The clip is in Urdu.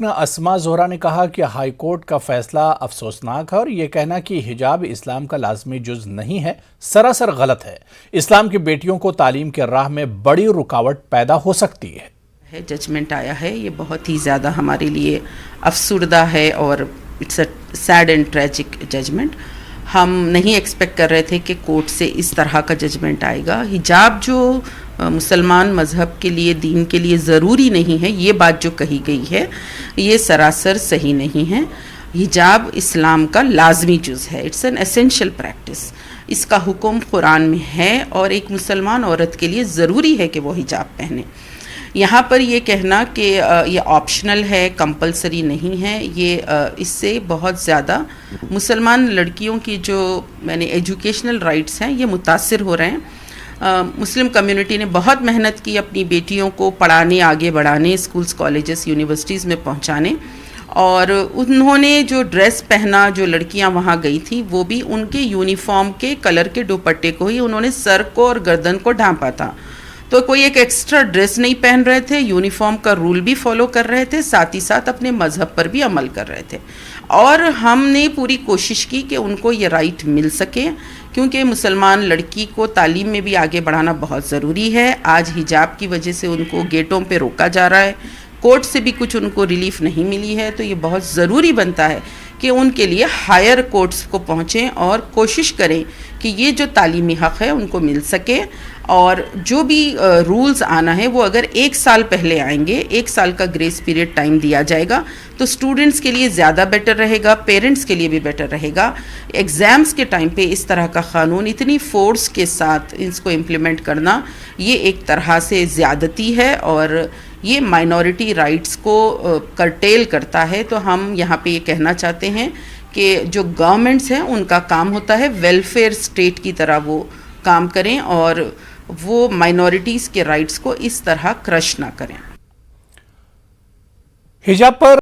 اسما زہرا نے کہا کہ ہائی کورٹ کا فیصلہ افسوسناک ہے اور یہ کہنا کہ حجاب اسلام کا لازمی جز نہیں ہے سراسر غلط ہے۔ اسلام کی بیٹیوں کو تعلیم کے راہ میں بڑی رکاوٹ پیدا ہو سکتی ہے۔ ججمنٹ آیا ہے، یہ بہت ہی زیادہ ہمارے لیے افسردہ ہے اور it's a sad and tragic judgement. ہم نہیں ایکسپیکٹ کر رہے تھے کہ کورٹ سے اس طرح کا ججمنٹ آئے گا۔ حجاب جو مسلمان مذہب کے لیے، دین کے لیے ضروری نہیں ہے، یہ بات جو کہی گئی ہے یہ سراسر صحیح نہیں ہے۔ حجاب اسلام کا لازمی جز ہے، اٹس این ایسینشیل پریکٹس۔ اس کا حکم قرآن میں ہے اور ایک مسلمان عورت کے لیے ضروری ہے کہ وہ حجاب پہنے۔ یہاں پر یہ کہنا کہ یہ آپشنل ہے، کمپلسری نہیں ہے، یہ اس سے بہت زیادہ مسلمان لڑکیوں کی جو ایجوکیشنل رائٹس ہیں یہ متاثر ہو رہے ہیں۔ مسلم کمیونٹی نے بہت محنت کی اپنی بیٹیوں کو پڑھانے، آگے بڑھانے، اسکولز، کالجز، یونیورسٹیز میں پہنچانے، اور انہوں نے جو ڈریس پہنا، جو لڑکیاں وہاں گئی تھیں وہ بھی ان کے یونیفارم کے کلر کے دوپٹے کو ہی انہوں نے سر کو اور گردن کو ڈھانپا تھا۔ تو کوئی ایک ایکسٹرا ڈریس نہیں پہن رہے تھے، یونیفارم کا رول بھی فالو کر رہے تھے، ساتھ ہی ساتھ اپنے مذہب پر بھی عمل کر رہے تھے۔ اور ہم نے پوری کوشش کی کہ ان کو یہ رائٹ مل سکے، کیونکہ مسلمان لڑکی کو تعلیم میں بھی آگے بڑھانا بہت ضروری ہے۔ آج حجاب کی وجہ سے ان کو گیٹوں پہ روکا جا رہا ہے، کورٹ سے بھی کچھ ان کو ریلیف نہیں ملی ہے، تو یہ بہت ضروری بنتا ہے کہ ان کے لیے ہائر کورٹس کو پہنچیں اور کوشش کریں کہ یہ جو تعلیمی حق ہے ان کو مل سکے۔ اور جو بھی رولز آنا ہے وہ اگر 1 سال پہلے آئیں گے، 1 سال کا گریس پیریڈ ٹائم دیا جائے گا تو اسٹوڈنٹس کے لیے زیادہ بیٹر رہے گا، پیرنٹس کے لیے بھی بیٹر رہے گا۔ ایگزامس کے ٹائم پہ اس طرح کا قانون اتنی فورس کے ساتھ اس کو امپلیمنٹ کرنا یہ ایک طرح سے زیادتی ہے اور یہ مائنورٹی رائٹس کو کرٹیل کرتا ہے۔ تو ہم یہاں پہ یہ کہنا چاہتے ہیں کہ جو گورنمنٹس ہیں ان کا کام ہوتا ہے ویلفیئر اسٹیٹ کی طرح وہ کام کریں اور وہ مائنورٹیز کے رائٹس کو اس طرح کرش نہ کریں۔ حجاب پر